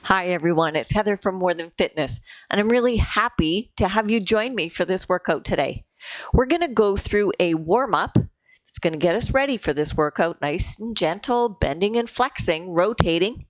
Hi everyone, it's Heather from More Than Fitness, and I'm really happy to have you join me for this workout today. We're going to go through a warm-up that's going to get us ready for this workout, nice and gentle, bending and flexing, rotating,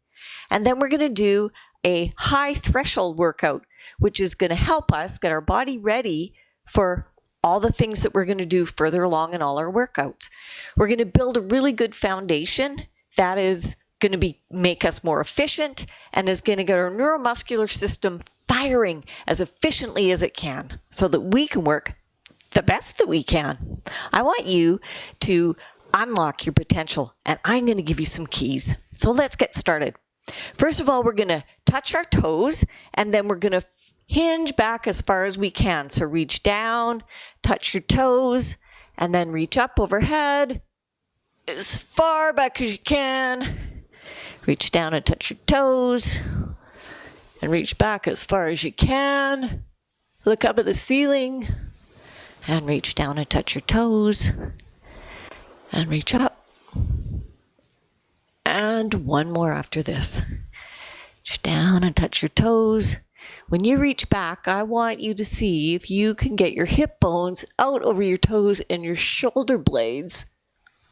and then we're going to do a high threshold workout, which is going to help us get our body ready for all the things that we're going to do further along in all our workouts. We're going to build a really good foundation that is going to make us more efficient and is going to get our neuromuscular system firing as efficiently as it can so that we can work the best that we can. I want you to unlock your potential, and I'm going to give you some keys. So let's get started. First of all, we're going to touch our toes, and then we're going to hinge back as far as we can. So reach down, touch your toes, and then reach up overhead as far back as you can. Reach down and touch your toes, and reach back as far as you can. Look up at the ceiling, and reach down and touch your toes, and reach up. And one more after this. Reach down and touch your toes. When you reach back, I want you to see if you can get your hip bones out over your toes and your shoulder blades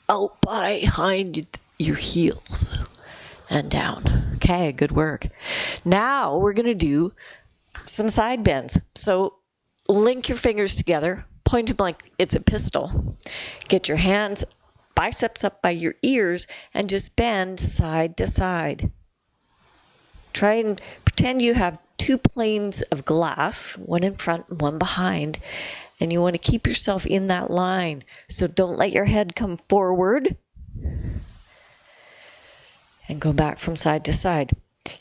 out behind your heels. And down. Okay, good work. Now we're going to do some side bends. So link your fingers together, point them like it's a pistol. Get your hands, biceps up by your ears, and just bend side to side. Try and pretend you have two planes of glass, one in front and one behind, and you want to keep yourself in that line. So don't let your head come forward. And go back from side to side.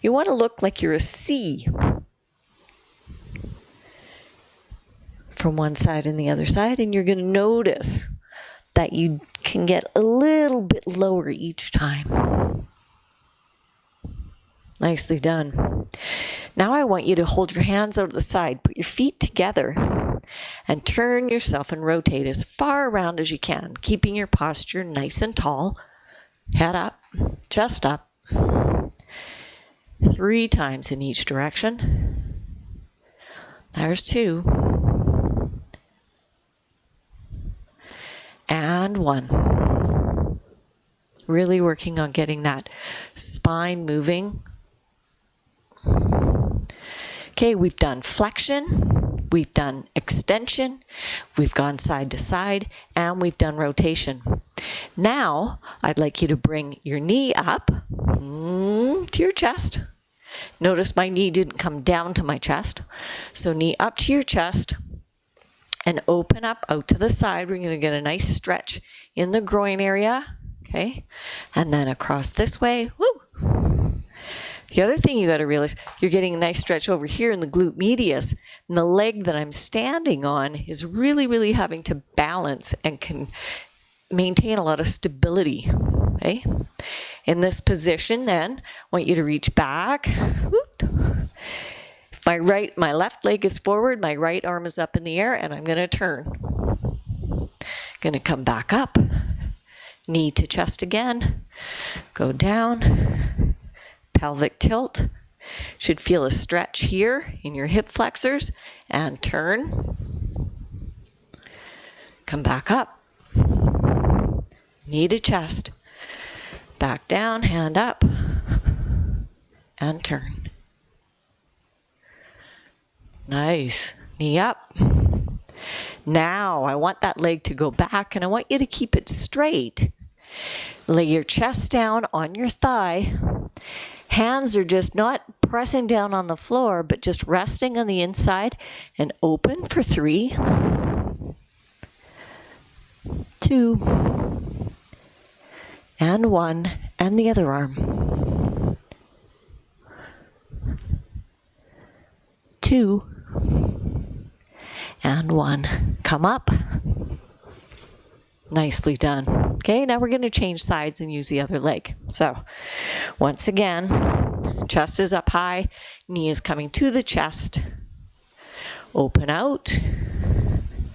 You want to look like you're a C from one side and the other side, and you're going to notice that you can get a little bit lower each time. Nicely done. Now I want you to hold your hands out to the side, put your feet together, and turn yourself and rotate as far around as you can, keeping your posture nice and tall. Head up, chest up. 3 times in each direction. There's 2. And 1. Really working on getting that spine moving. Okay, we've done flexion, we've done extension, we've gone side to side, and we've done rotation. Now, I'd like you to bring your knee up to your chest. Notice my knee didn't come down to my chest. So knee up to your chest and open up out to the side. We're going to get a nice stretch in the groin area. Okay, and then across this way. Woo! The other thing you got to realize, you're getting a nice stretch over here in the glute medius, and the leg that I'm standing on is really, really having to balance and can maintain a lot of stability. Okay, in this position, then, I want you to reach back. My left leg is forward, my right arm is up in the air, and I'm going to turn. Going to come back up, knee to chest again, go down. Pelvic tilt. Should feel a stretch here in your hip flexors, and turn. Come back up. Knee to chest. Back down, hand up, and turn. Nice. Knee up. Now I want that leg to go back, and I want you to keep it straight. Lay your chest down on your thigh. Hands are just not pressing down on the floor, but just resting on the inside, and open for 3, 2, and 1, and the other arm. 2, and 1. Come up. Nicely done. Okay, now we're going to change sides and use the other leg. So, once again, chest is up high, knee is coming to the chest. Open out.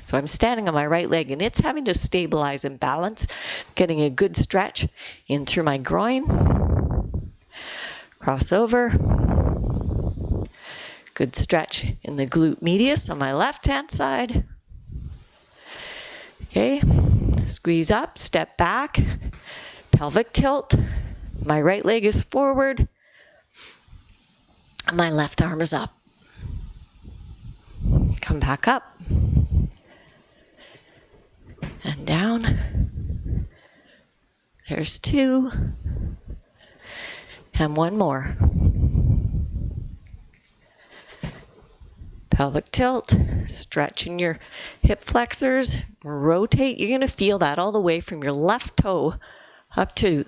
So I'm standing on my right leg, and it's having to stabilize and balance, getting a good stretch in through my groin. Cross over. Good stretch in the glute medius on my left-hand side. Okay, squeeze up, step back, pelvic tilt. My right leg is forward. My left arm is up. Come back up. And down. There's 2. And 1 more. Pelvic tilt, stretching your hip flexors, rotate. You're going to feel that all the way from your left toe up to,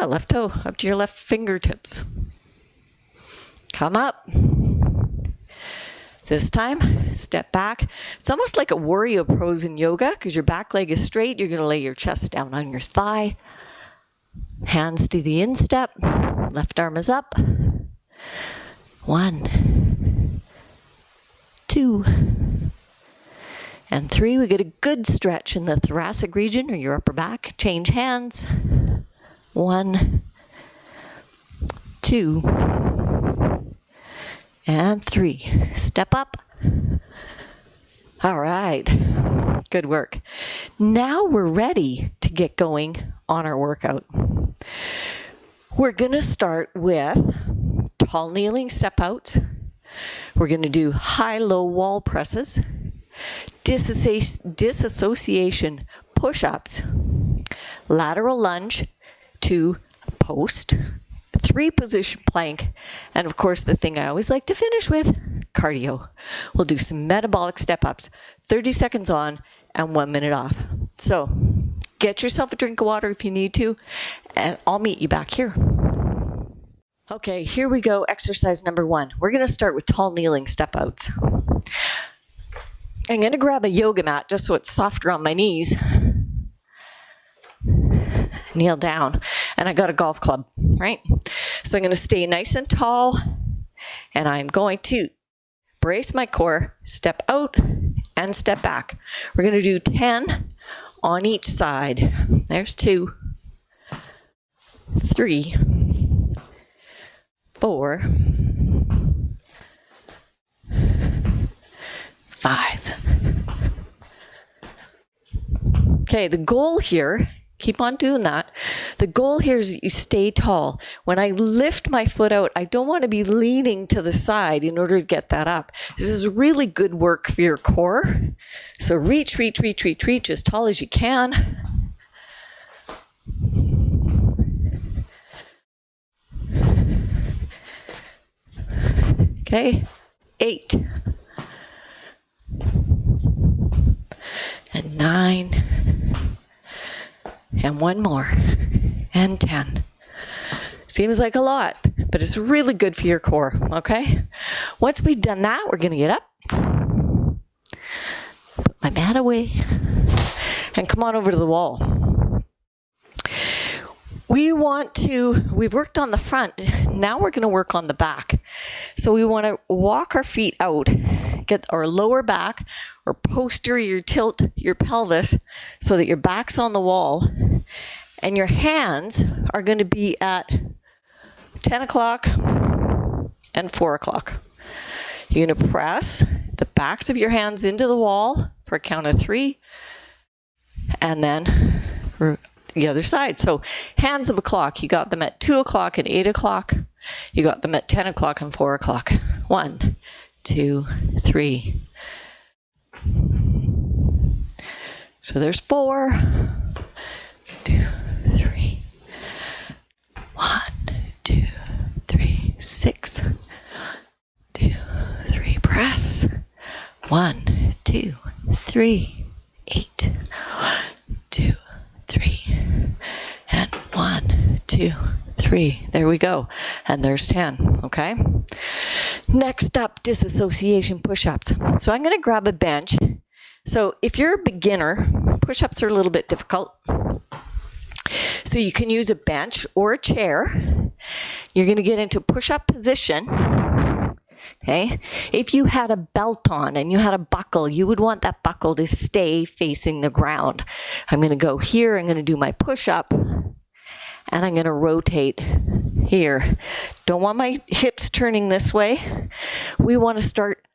left toe up to your left fingertips. Come up. This time, step back. It's almost like a warrior pose in yoga because your back leg is straight. You're going to lay your chest down on your thigh. Hands to the instep. Left arm is up. 1, 2, and 3. We get a good stretch in the thoracic region or your upper back. Change hands. 1, 2, and 3. Step up. All right. Good work. Now we're ready to get going on our workout. We're going to start with tall kneeling step outs. We're going to do high-low wall presses, disassociation push-ups, lateral lunge to post, 3-position plank, and of course the thing I always like to finish with, cardio. We'll do some metabolic step-ups, 30 seconds on and 1 minute off. So get yourself a drink of water if you need to, and I'll meet you back here. Okay, here we go, exercise number 1. We're going to start with tall kneeling step outs. I'm going to grab a yoga mat just so it's softer on my knees. Kneel down, and I got a golf club, right? So I'm going to stay nice and tall, and I'm going to brace my core, step out, and step back. We're going to do 10 on each side. There's 2, 3, 4, 5. Okay, the goal here, keep on doing that. The goal here is that you stay tall. When I lift my foot out, I don't want to be leaning to the side in order to get that up. This is really good work for your core. So reach, reach, reach, reach, reach as tall as you can. Okay, 8 and 9 and 1 more and 10. Seems like a lot, but it's really good for your core, okay? Once we've done that, we're going to get up, put my mat away, and come on over to the wall. We've worked on the front, now we're going to work on the back. So we want to walk our feet out, get our lower back or posterior tilt your pelvis so that your back's on the wall and your hands are going to be at 10 o'clock and 4 o'clock. You're going to press the backs of your hands into the wall for a count of 3 and then the other side. So hands of a clock, you got them at 2 o'clock and 8 o'clock. You got them at 10 o'clock and 4 o'clock. 1, 2, 3. So there's 4, 2, 3. 1, 2, 3, 6. 2, 3. Press. 1, 2, 3, 8. 2, 3. And 1, 2, 3. There we go. And there's 10. Okay. Next up, disassociation push-ups. So I'm going to grab a bench. So if you're a beginner, push-ups are a little bit difficult. So you can use a bench or a chair. You're going to get into push-up position. Okay. If you had a belt on and you had a buckle, you would want that buckle to stay facing the ground. I'm going to go here. I'm going to do my push-up. And I'm going to rotate Here. Don't want my hips turning this way. We want to start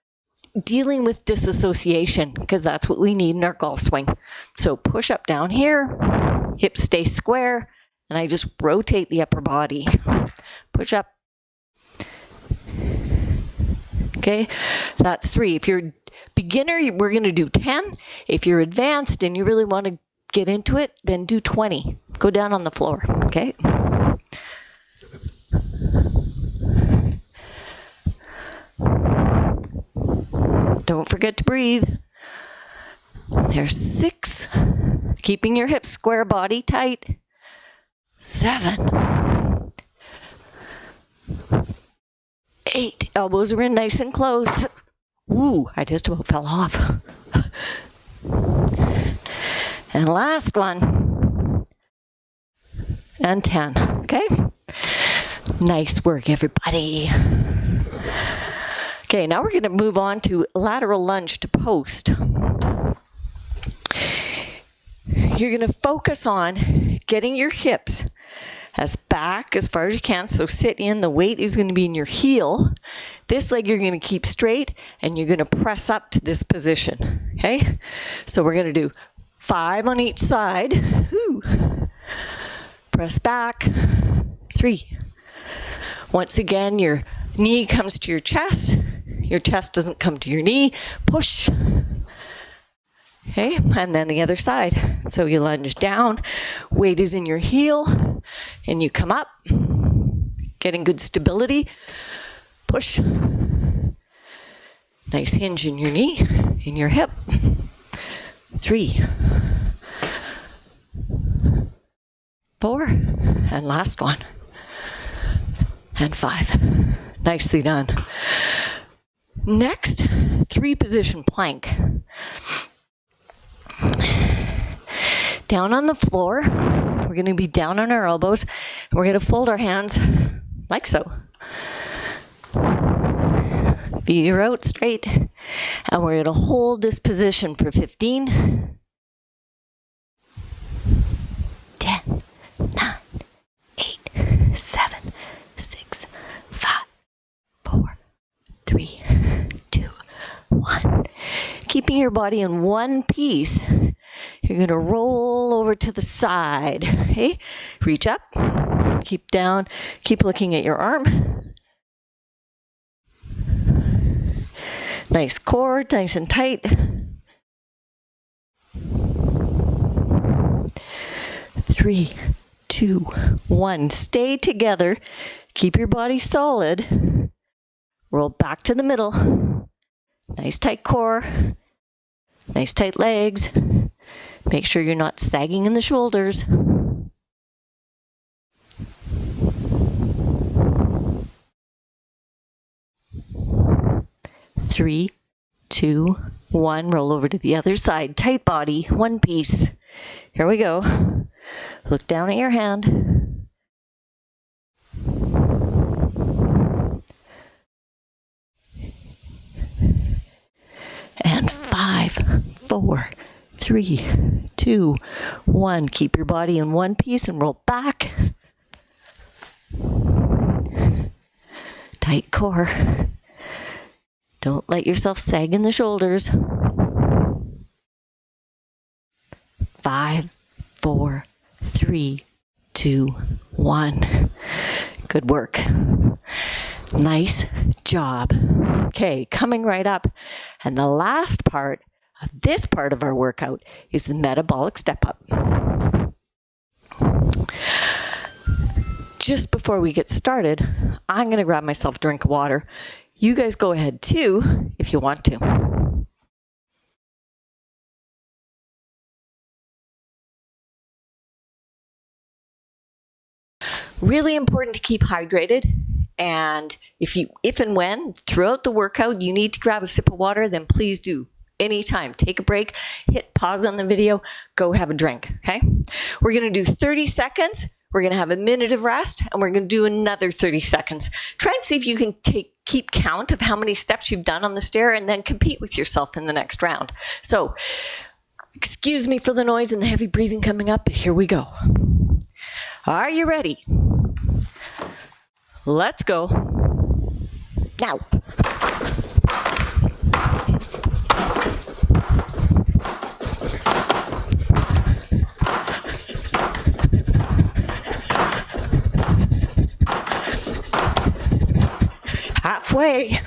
dealing with disassociation because that's what we need in our golf swing. So push up down here, hips stay square, and I just rotate the upper body. Push up. Okay, that's 3. If you're beginner, we're going to do 10. If you're advanced and you really want to get into it, then do 20. Go down on the floor, okay? Don't forget to breathe. There's 6. Keeping your hips square, body tight. 7. 8. Elbows are in nice and close. Ooh, I just about fell off. And last one. And 10, okay? Nice work, everybody. Okay, now we're going to move on to lateral lunge to post. You're going to focus on getting your hips as back as far as you can. So sit in, the weight is going to be in your heel. This leg you're going to keep straight and you're going to press up to this position, okay? So we're going to do 5 on each side. Woo. Press back. 3. Once again, your knee comes to your chest. Your chest doesn't come to your knee. Push. Okay, and then the other side. So you lunge down, weight is in your heel, and you come up, getting good stability. Push. Nice hinge in your knee, in your hip. 3. 4, and last one. And 5. Nicely done. Next, 3 position plank. Down on the floor, we're going to be down on our elbows, and we're going to fold our hands like so. Feet are out straight, and we're going to hold this position for 15, 10, 9, 8, 7, 6, 5, 4, 3, 2, 1. Keeping your body in one piece, you're going to roll over to the side. Okay? Reach up, keep down, keep looking at your arm. Nice core, nice and tight. 3, 2, 1. Stay together. Keep your body solid. Roll back to the middle. Nice tight core. Nice tight legs. Make sure you're not sagging in the shoulders. Three, 2, 1. Roll over to the other side. Tight body, one piece. Here we go. Look down at your hand. And 5, 4, 3, 2, 1. Keep your body in one piece and roll back. Tight core. Don't let yourself sag in the shoulders. 5, 4, 3, 2, 1. Good work. Nice job. Okay, coming right up. And the last part of this part of our workout is the metabolic step up. Just before we get started, I'm going to grab myself a drink of water. You guys go ahead too, if you want to. Really important to keep hydrated. And if and when throughout the workout you need to grab a sip of water, then please do. Anytime, take a break, hit pause on the video, go have a drink, okay? We're going to do 30 seconds. We're going to have a minute of rest, and we're going to do another 30 seconds. Try and see if you can keep count of how many steps you've done on the stair, and then compete with yourself in the next round. So, excuse me for the noise and the heavy breathing coming up, but here we go. Are you ready? Let's go. Now. Halfway.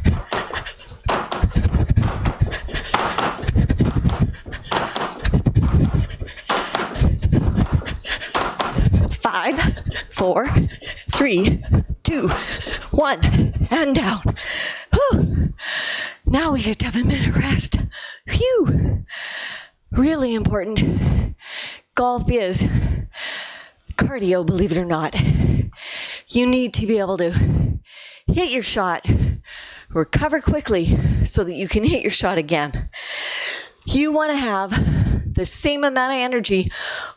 Five, 4, 3, 2, 1, and down. Whew. Now we get to have a minute rest. Phew. Really important. Golf is cardio, believe it or not. You need to be able to hit your shot, recover quickly so that you can hit your shot again. You want to have the same amount of energy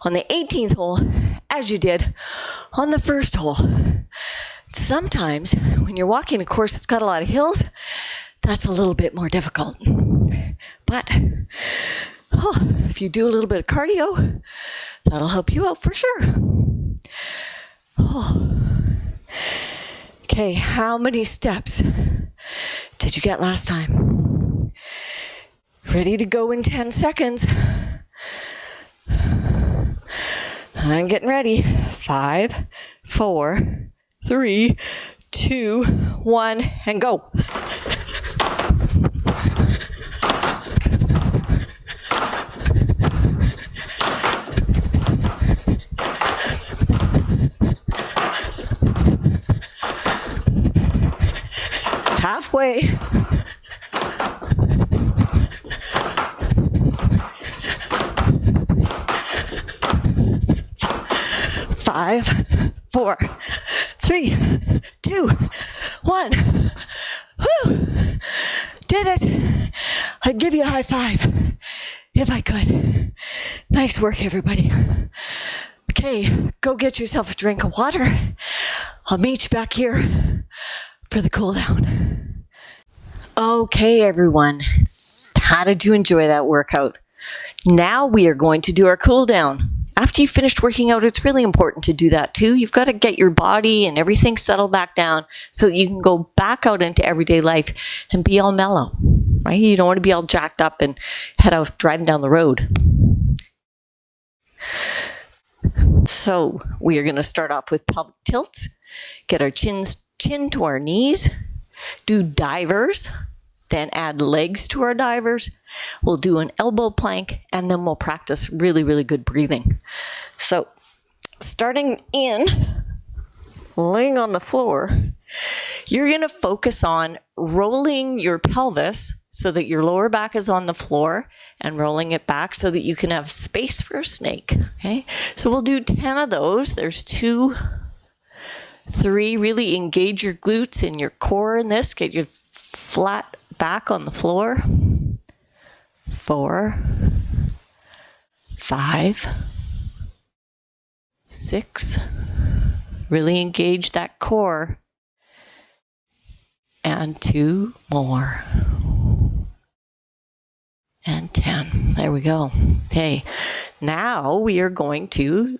on the 18th hole as you did on the first hole. Sometimes when you're walking a course that's got a lot of hills, that's a little bit more difficult. But if you do a little bit of cardio, that'll help you out for sure. Okay, how many steps did you get last time? Ready to go in 10 seconds. I'm getting ready. 5, 4, 3, 2, 1, and go. Halfway. 5, 4, 3, 2, 1. Whew. Did it. I'd give you a high five if I could. Nice work, everybody. Okay, go get yourself a drink of water. I'll meet you back here for the cool down. Okay, everyone. How did you enjoy that workout? Now we are going to do our cool down. After you've finished working out, it's really important to do that too. You've got to get your body and everything settled back down so that you can go back out into everyday life and be all mellow, right? You don't want to be all jacked up and head out driving down the road. So we are going to start off with pelvic tilts, get our chin to our knees, do divers, then add legs to our divers. We'll do an elbow plank, and then we'll practice really, really good breathing. So starting in, laying on the floor, you're going to focus on rolling your pelvis so that your lower back is on the floor and rolling it back so that you can have space for a snake. Okay, so we'll do 10 of those. There's 2, 3, really engage your glutes and your core in this. Get your flat back on the floor. 4, 5, 6. Really engage that core. And 2 more. And 10. There we go. Okay. Now we are going to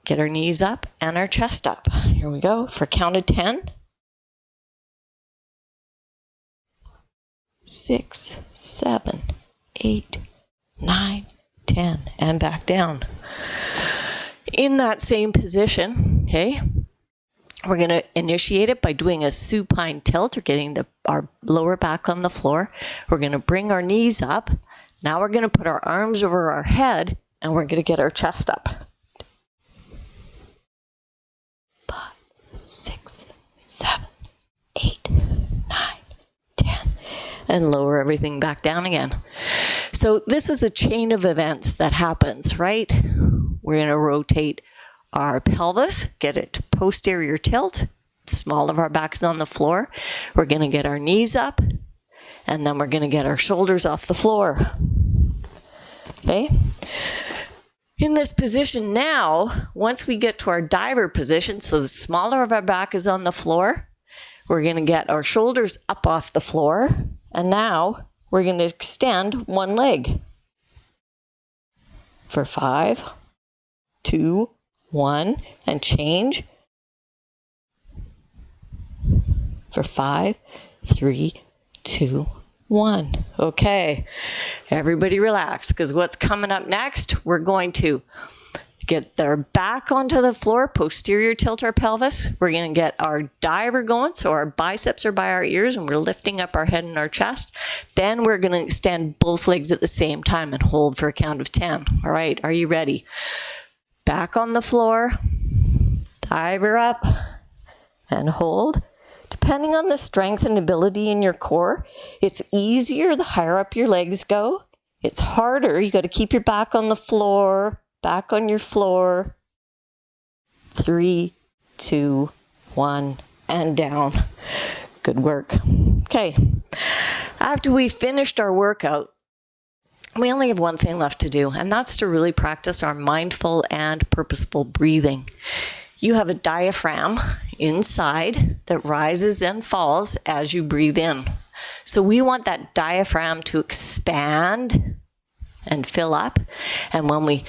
get our knees up and our chest up. Here we go. For count of 10. 6, 7, 8, 9, 10, and back down. In that same position, okay, we're going to initiate it by doing a supine tilt or getting our lower back on the floor. We're going to bring our knees up. Now we're going to put our arms over our head and we're going to get our chest up. 5, 6, 7, 8, 9, 10. And lower everything back down again. So this is a chain of events that happens, right? We're going to rotate our pelvis, get it to posterior tilt. The small of our back is on the floor. We're going to get our knees up, and then we're going to get our shoulders off the floor. Okay? In this position now, once we get to our diver position, so the smaller of our back is on the floor, we're going to get our shoulders up off the floor. And now we're going to extend one leg for 5, 2, 1, and change. for 5, 3, 2, 1. Okay, everybody relax, because what's coming up next, we're going to get our back onto the floor, posterior tilt our pelvis. We're going to get our diver going, so our biceps are by our ears, and we're lifting up our head and our chest. Then we're going to extend both legs at the same time and hold for a count of 10. All right, are you ready? Back on the floor, diver up, and hold. Depending on the strength and ability in your core, it's easier the higher up your legs go. It's harder. You got to keep your back on the floor, back on your floor. 3, 2, 1, and down. Good work. Okay. After we finished our workout, we only have one thing left to do, and that's to really practice our mindful and purposeful breathing. You have a diaphragm inside that rises and falls as you breathe in. So we want that diaphragm to expand and fill up. And when we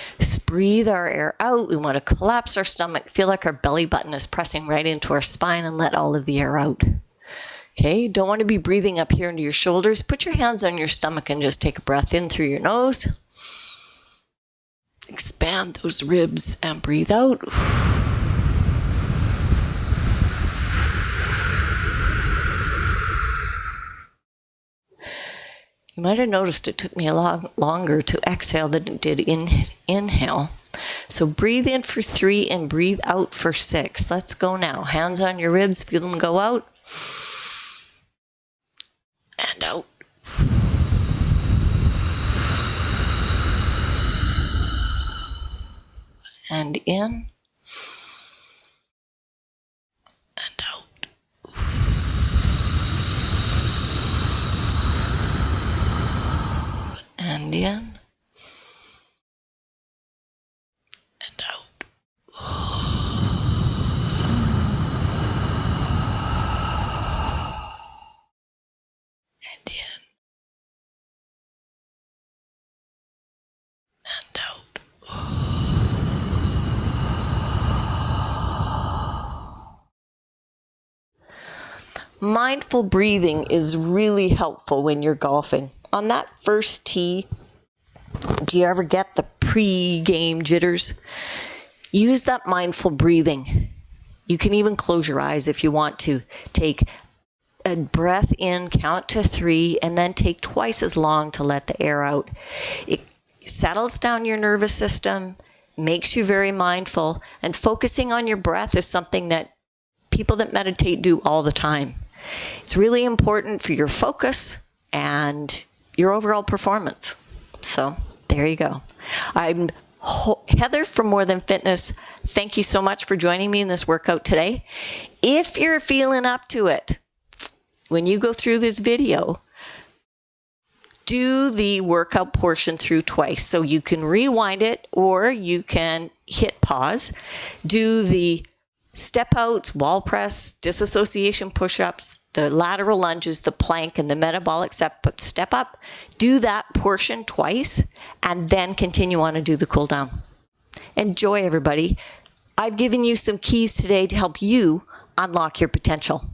breathe our air out, we want to collapse our stomach, feel like our belly button is pressing right into our spine, and let all of the air out. Okay, don't want to be breathing up here into your shoulders. Put your hands on your stomach and just take a breath in through your nose. Expand those ribs and breathe out. You might have noticed it took me a lot longer to exhale than it did inhale. So breathe in for 3 and breathe out for 6. Let's go now. Hands on your ribs, feel them go out. And out. And in. And out. And in. And out. And in. And out. Mindful breathing is really helpful when you're golfing. On that first tee, do you ever get the pre-game jitters? Use that mindful breathing. You can even close your eyes if you want to. Take a breath in, count to 3, and then take twice as long to let the air out. It settles down your nervous system, makes you very mindful, and focusing on your breath is something that people that meditate do all the time. It's really important for your focus and your overall performance. So there you go. I'm Heather from More Than Fitness. Thank you so much for joining me in this workout today. If you're feeling up to it, when you go through this video, do the workout portion through twice. So you can rewind it or you can hit pause. Do the step outs, wall press, disassociation push-ups, the lateral lunges, the plank, and the metabolic step up. Do that portion twice and then continue on and do the cool down. Enjoy, everybody. I've given you some keys today to help you unlock your potential.